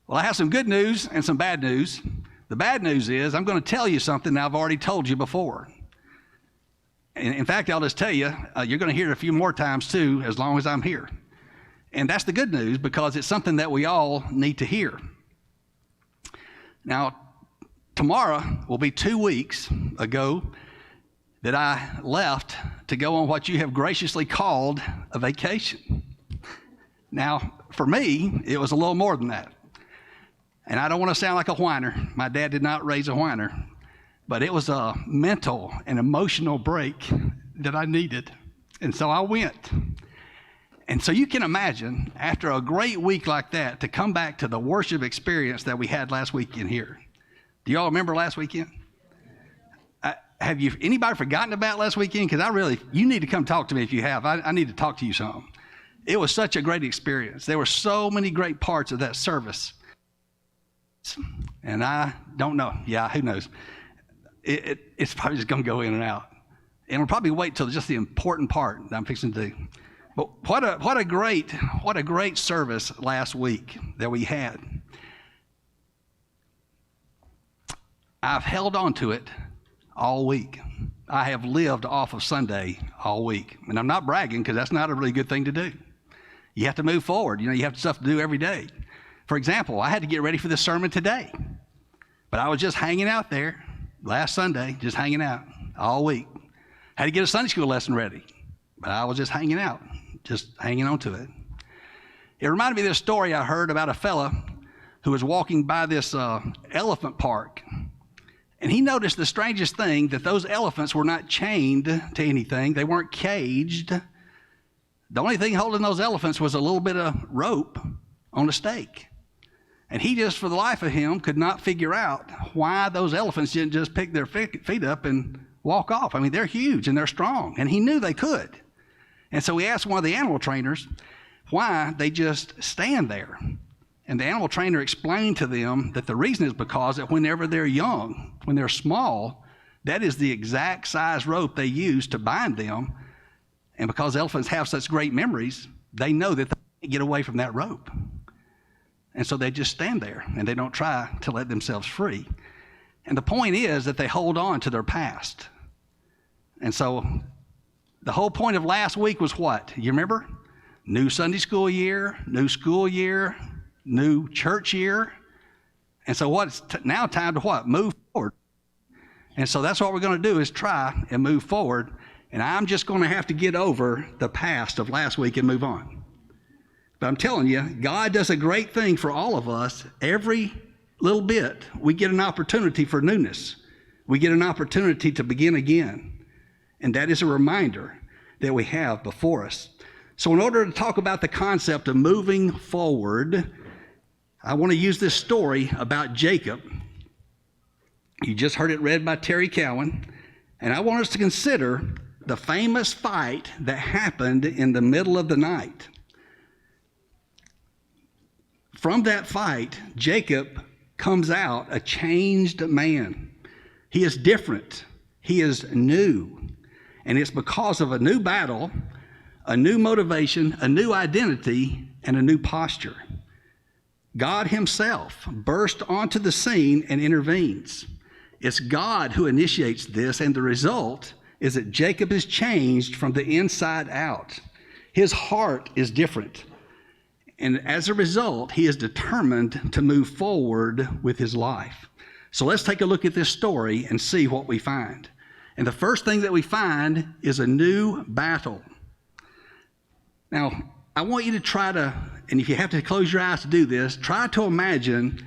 Well, I have some good news and some bad news. The bad news is I'm going to tell you something that I've already told you before. In fact, I'll just tell you, you're going to hear it a few more times too, as long as I'm here. And that's the good news, because it's something that we all need to hear. Now, tomorrow will be 2 weeks ago that I left to go on what you have graciously called a vacation. Now, for me, it was a little more than that. And I don't want to sound like a whiner. My dad did not raise a whiner. But it was a mental and emotional break that I needed. And so I went. And so you can imagine, after a great week like that, to come back to the worship experience that we had last weekend here. Do you all remember last weekend? Have you anybody forgotten about last weekend? Because you need to come talk to me if you have. I need to talk to you some. It was such a great experience. There were so many great parts of that service. And I don't know. Yeah, who knows? It's probably just going to go in and out. And we'll probably wait till just the important part that I'm fixing to do. But what a great service last week that we had. I've held on to it all week. I have lived off of Sunday all week. And I'm not bragging, because that's not a really good thing to do. You have to move forward. You have stuff to do every day. For example, I had to get ready for this sermon today. But I was just hanging out there last Sunday, just hanging out all week. Had to get a Sunday school lesson ready. But I was just hanging out, just hanging on to it. It reminded me of this story I heard about a fella who was walking by this elephant park. And he noticed the strangest thing, that those elephants were not chained to anything. They weren't caged. The only thing holding those elephants was a little bit of rope on a stake. And he just, for the life of him, could not figure out why those elephants didn't just pick their feet up and walk off. I mean, they're huge and they're strong, and he knew they could. And so he asked one of the animal trainers why they just stand there. And the animal trainer explained to them that the reason is because that whenever they're young, when they're small, that is the exact size rope they use to bind them. And because elephants have such great memories, they know that they can't get away from that rope. And so they just stand there, and they don't try to let themselves free. And the point is that they hold on to their past. And so the whole point of last week was what? You remember? New Sunday school year, new church year. And so what's now time to what? Move forward. And so that's what we're going to do, is try and move forward. And I'm just going to have to get over the past of last week and move on. But I'm telling you, God does a great thing for all of us. Every little bit, we get an opportunity for newness. We get an opportunity to begin again. And that is a reminder that we have before us. So in order to talk about the concept of moving forward, I want to use this story about Jacob. You just heard it read by Terry Cowan. And I want us to consider the famous fight that happened in the middle of the night. From that fight, Jacob comes out a changed man. He is different. He is new. And it's because of a new battle, a new motivation, a new identity, and a new posture. God himself burst onto the scene and intervenes. It's God who initiates this, and the result is that Jacob is changed from the inside out. His heart is different. And as a result, he is determined to move forward with his life. So let's take a look at this story and see what we find. And the first thing that we find is a new battle. Now, I want you to try to, and if you have to close your eyes to do this, try to imagine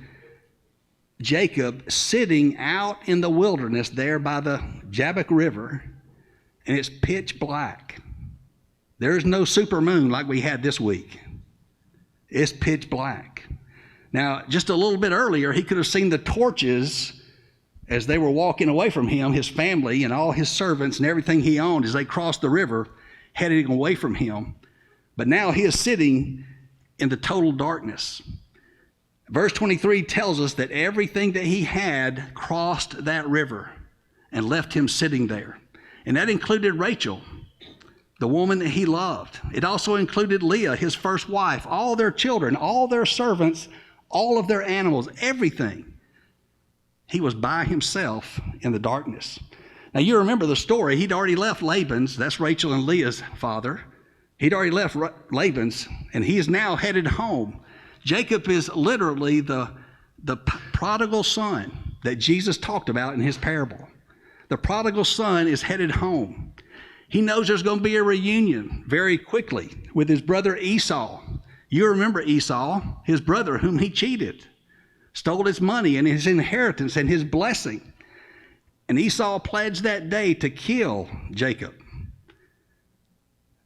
Jacob sitting out in the wilderness there by the Jabbok River, and it's pitch black. There's no super moon like we had this week. It's pitch black. Now, just a little bit earlier, he could have seen the torches as they were walking away from him, his family and all his servants and everything he owned as they crossed the river, heading away from him. But now he is sitting in the total darkness. Verse 23 tells us that everything that he had crossed that river and left him sitting there. And that included Rachel, the woman that he loved. It also included Leah, his first wife, all their children, all their servants, all of their animals, everything. He was by himself in the darkness. Now, you remember the story. He'd already left Laban's, that's Rachel and Leah's father. He'd already left Laban's, and he is now headed home. Jacob is literally the prodigal son that Jesus talked about in his parable. The prodigal son is headed home. He knows there's going to be a reunion very quickly with his brother Esau. You remember Esau, his brother whom he cheated, stole his money and his inheritance and his blessing. And Esau pledged that day to kill Jacob.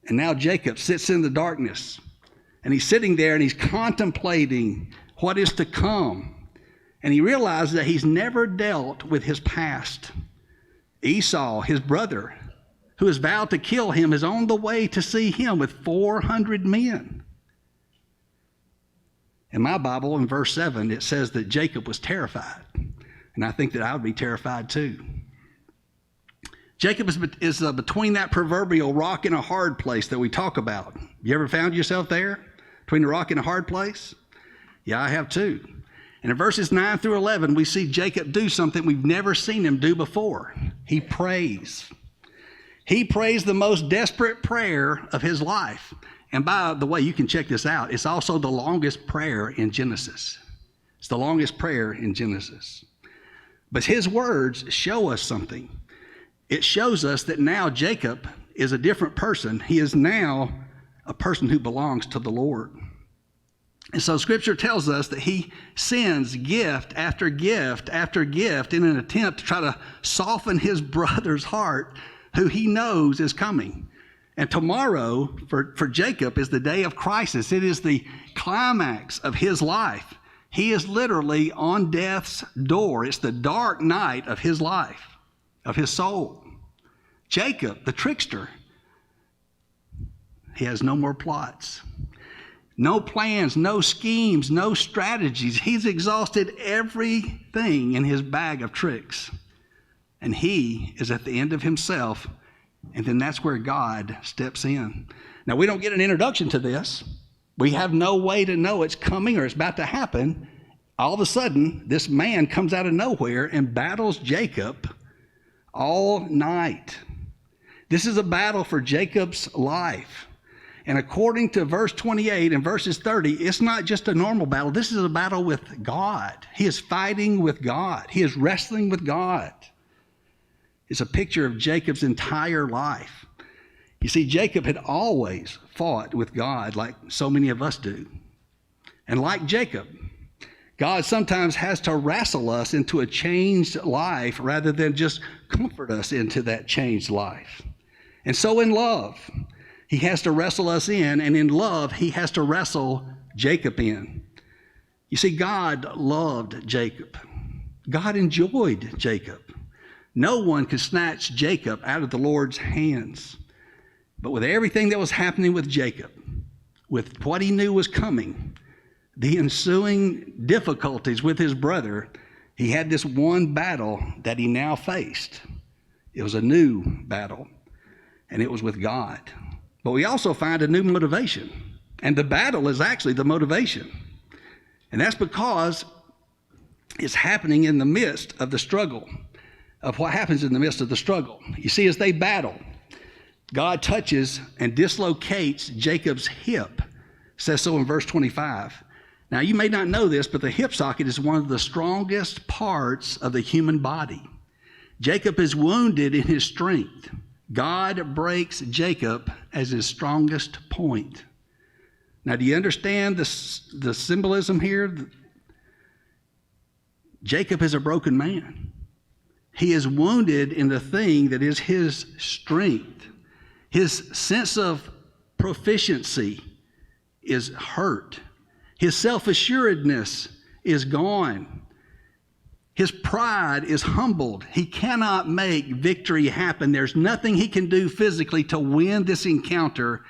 And now Jacob sits in the darkness, and he's sitting there and he's contemplating what is to come. And he realizes that he's never dealt with his past. Esau, his brother, who has vowed to kill him, is on the way to see him with 400 men. In my Bible, in verse 7, it says that Jacob was terrified. And I think that I would be terrified too. Jacob is between that proverbial rock and a hard place that we talk about. You ever found yourself there? Between a rock and a hard place? Yeah, I have too. And in verses 9 through 11, we see Jacob do something we've never seen him do before. He prays. He prays the most desperate prayer of his life. And by the way, you can check this out. It's also the longest prayer in Genesis. It's the longest prayer in Genesis. But his words show us something. It shows us that now Jacob is a different person. He is now a person who belongs to the Lord. And so Scripture tells us that he sends gift after gift after gift in an attempt to try to soften his brother's heart, who he knows is coming. And tomorrow for Jacob is the day of crisis. It is the climax of his life. He is literally on death's door. It's the dark night of his life, of his soul. Jacob, the trickster, he has no more plots, no plans, no schemes, no strategies. He's exhausted everything in his bag of tricks. And he is at the end of himself, and then that's where God steps in. Now, we don't get an introduction to this. We have no way to know it's coming or it's about to happen. All of a sudden, this man comes out of nowhere and battles Jacob all night. This is a battle for Jacob's life. And according to verse 28 and verses 30, it's not just a normal battle. This is a battle with God. He is fighting with God. He is wrestling with God. It's a picture of Jacob's entire life. You see, Jacob had always fought with God like so many of us do. And like Jacob, God sometimes has to wrestle us into a changed life rather than just comfort us into that changed life. And so in love, he has to wrestle us in, and in love, he has to wrestle Jacob in. You see, God loved Jacob. God enjoyed Jacob. No one could snatch Jacob out of the Lord's hands. But with everything that was happening with Jacob, with what he knew was coming, the ensuing difficulties with his brother, he had this one battle that he now faced. It was a new battle, and it was with God. But we also find a new motivation, and the battle is actually the motivation. And that's because it's happening in the midst of the struggle, of what happens in the midst of the struggle. You see, as they battle, God touches and dislocates Jacob's hip. It says so in verse 25. Now, you may not know this, but the hip socket is one of the strongest parts of the human body. Jacob is wounded in his strength. God breaks Jacob as his strongest point. Now, do you understand the symbolism here? Jacob is a broken man. He is wounded in the thing that is his strength. His sense of proficiency is hurt. His self-assuredness is gone. His pride is humbled. He cannot make victory happen. There's nothing he can do physically to win this encounter.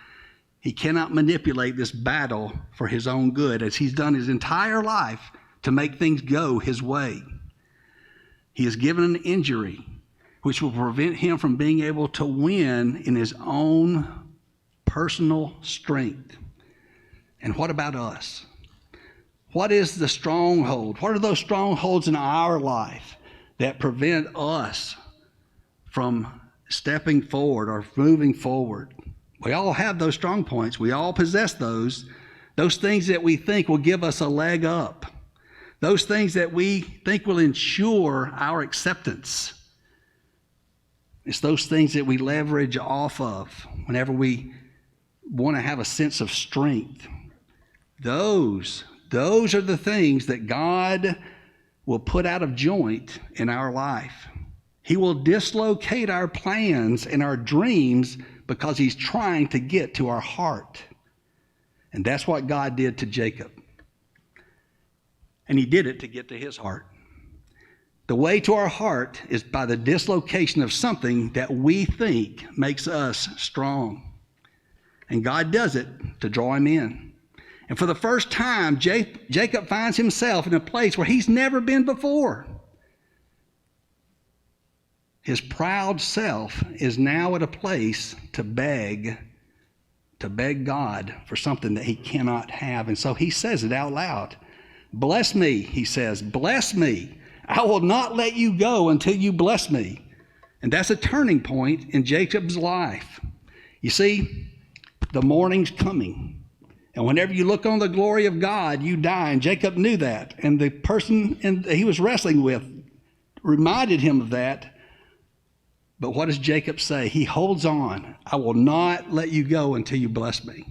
He cannot manipulate this battle for his own good, as he's done his entire life to make things go his way. He is given an injury which will prevent him from being able to win in his own personal strength. And what about us? What is the stronghold? What are those strongholds in our life that prevent us from stepping forward or moving forward? We all have those strong points. We all possess those things that we think will give us a leg up, those things that we think will ensure our acceptance. It's those things that we leverage off of whenever we want to have a sense of strength. Those are the things that God will put out of joint in our life. He will dislocate our plans and our dreams because he's trying to get to our heart. And that's what God did to Jacob. And he did it to get to his heart. The way to our heart is by the dislocation of something that we think makes us strong. And God does it to draw him in. And for the first time, Jacob finds himself in a place where he's never been before. His proud self is now at a place to beg God for something that he cannot have. And so he says it out loud. Bless me, he says, bless me. I will not let you go until you bless me. And that's a turning point in Jacob's life. You see, the morning's coming. And whenever you look on the glory of God, you die. And Jacob knew that. And the person he was wrestling with reminded him of that. But what does Jacob say? He holds on. I will not let you go until you bless me.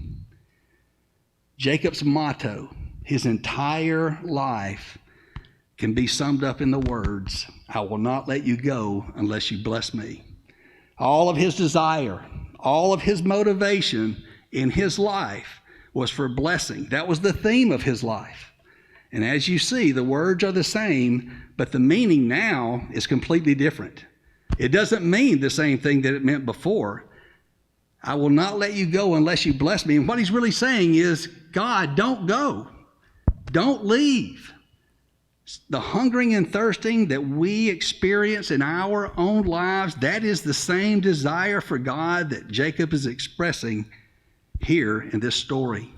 Jacob's motto, his entire life, can be summed up in the words, I will not let you go unless you bless me. All of his desire, all of his motivation in his life was for blessing. That was the theme of his life. And as you see, the words are the same, but the meaning now is completely different. It doesn't mean the same thing that it meant before. I will not let you go unless you bless me. And what he's really saying is, God, don't go. Don't leave. The hungering and thirsting that we experience in our own lives, that is the same desire for God that Jacob is expressing here in this story.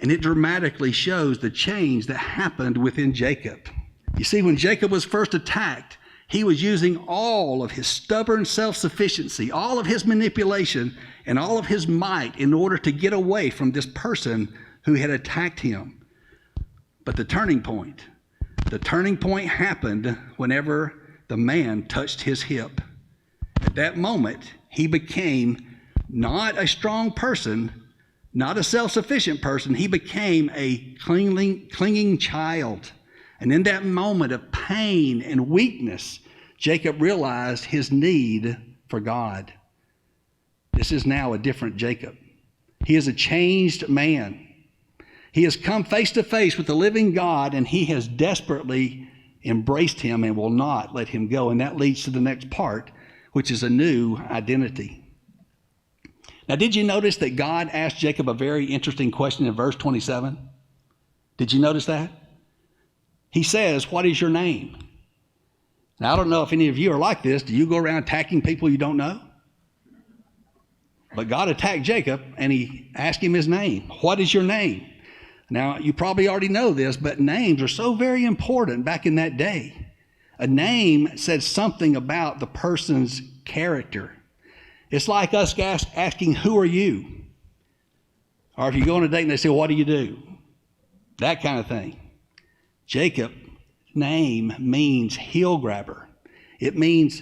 And it dramatically shows the change that happened within Jacob. You see, when Jacob was first attacked, he was using all of his stubborn self-sufficiency, all of his manipulation, and all of his might in order to get away from this person who had attacked him. But the turning point happened whenever the man touched his hip. At that moment, he became not a strong person, not a self-sufficient person. He became a clinging child. And in that moment of pain and weakness, Jacob realized his need for God. This is now a different Jacob. He is a changed man. He has come face to face with the living God, and he has desperately embraced him and will not let him go. And that leads to the next part, which is a new identity. Now, did you notice that God asked Jacob a very interesting question in verse 27? Did you notice that? He says, what is your name? Now, I don't know if any of you are like this. Do you go around attacking people you don't know? But God attacked Jacob, and he asked him his name. What is your name? Now, you probably already know this, but names are so very important back in that day. A name said something about the person's character. It's like us asking, who are you? Or if you go on a date and they say, what do you do? That kind of thing. Jacob's name means heel grabber. It means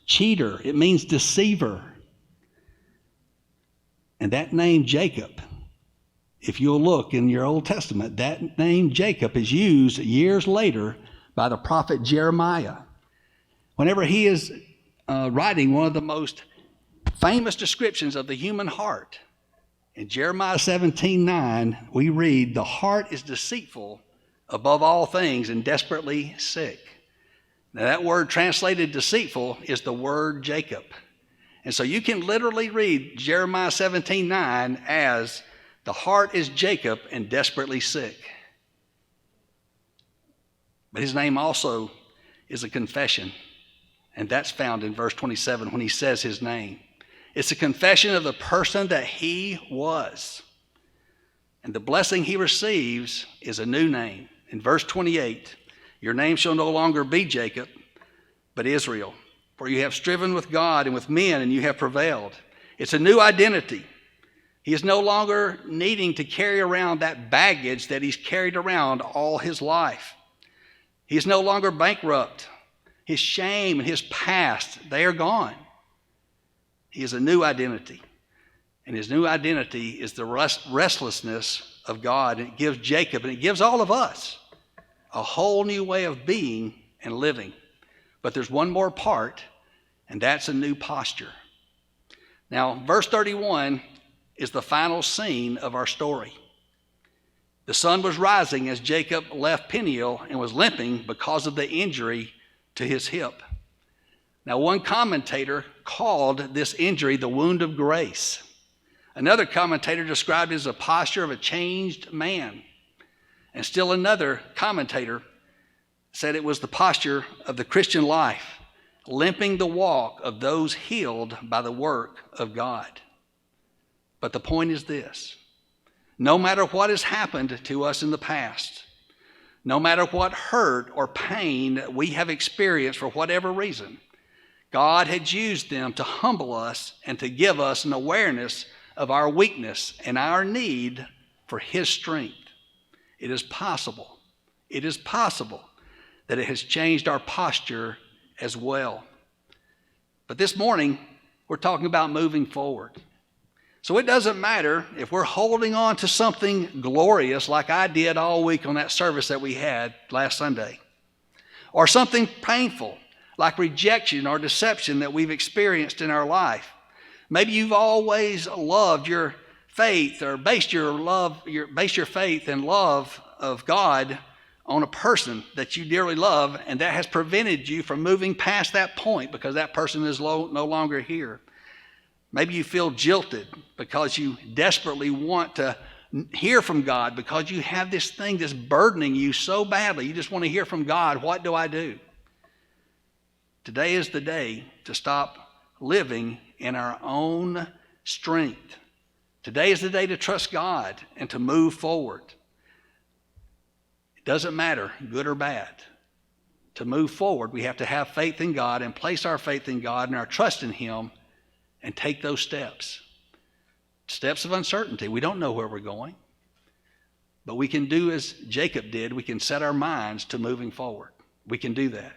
cheater. It means deceiver. And that name Jacob, if you'll look in your Old Testament, that name Jacob is used years later by the prophet Jeremiah. Whenever he is writing one of the most famous descriptions of the human heart, in Jeremiah 17:9, we read, the heart is deceitful above all things and desperately sick. Now that word translated deceitful is the word Jacob. And so you can literally read Jeremiah 17:9 as the heart is Jacob and desperately sick. But his name also is a confession. And that's found in verse 27 when he says his name. It's a confession of the person that he was. And the blessing he receives is a new name. In verse 28, your name shall no longer be Jacob, but Israel. For you have striven with God and with men, and you have prevailed. It's a new identity. He is no longer needing to carry around that baggage that he's carried around all his life. He is no longer bankrupt. His shame and his past, they are gone. He has a new identity. And his new identity is the restlessness of God. And it gives Jacob, and it gives all of us, a whole new way of being and living. But there's one more part, and that's a new posture. Now, verse 31 is the final scene of our story. The sun was rising as Jacob left Peniel and was limping because of the injury to his hip. Now, one commentator called this injury the wound of grace. Another commentator described it as a posture of a changed man. And still another commentator said it was the posture of the Christian life, limping the walk of those healed by the work of God. But the point is this: no matter what has happened to us in the past, no matter what hurt or pain we have experienced for whatever reason, God had used them to humble us and to give us an awareness of our weakness and our need for his strength. It is possible that it has changed our posture as well. But this morning, we're talking about moving forward. So it doesn't matter if we're holding on to something glorious like I did all week on that service that we had last Sunday, or something painful like rejection or deception that we've experienced in our life. Maybe you've always loved your faith or based your faith and love of God on a person that you dearly love, and that has prevented you from moving past that point because that person is no longer here. Maybe you feel jilted because you desperately want to hear from God because you have this thing that's burdening you so badly. You just want to hear from God. What do I do? Today is the day to stop living in our own strength. Today is the day to trust God and to move forward. It doesn't matter, good or bad. To move forward, we have to have faith in God and place our faith in God and our trust in him and take those steps. Steps of uncertainty. We don't know where we're going. But we can do as Jacob did. We can set our minds to moving forward. We can do that.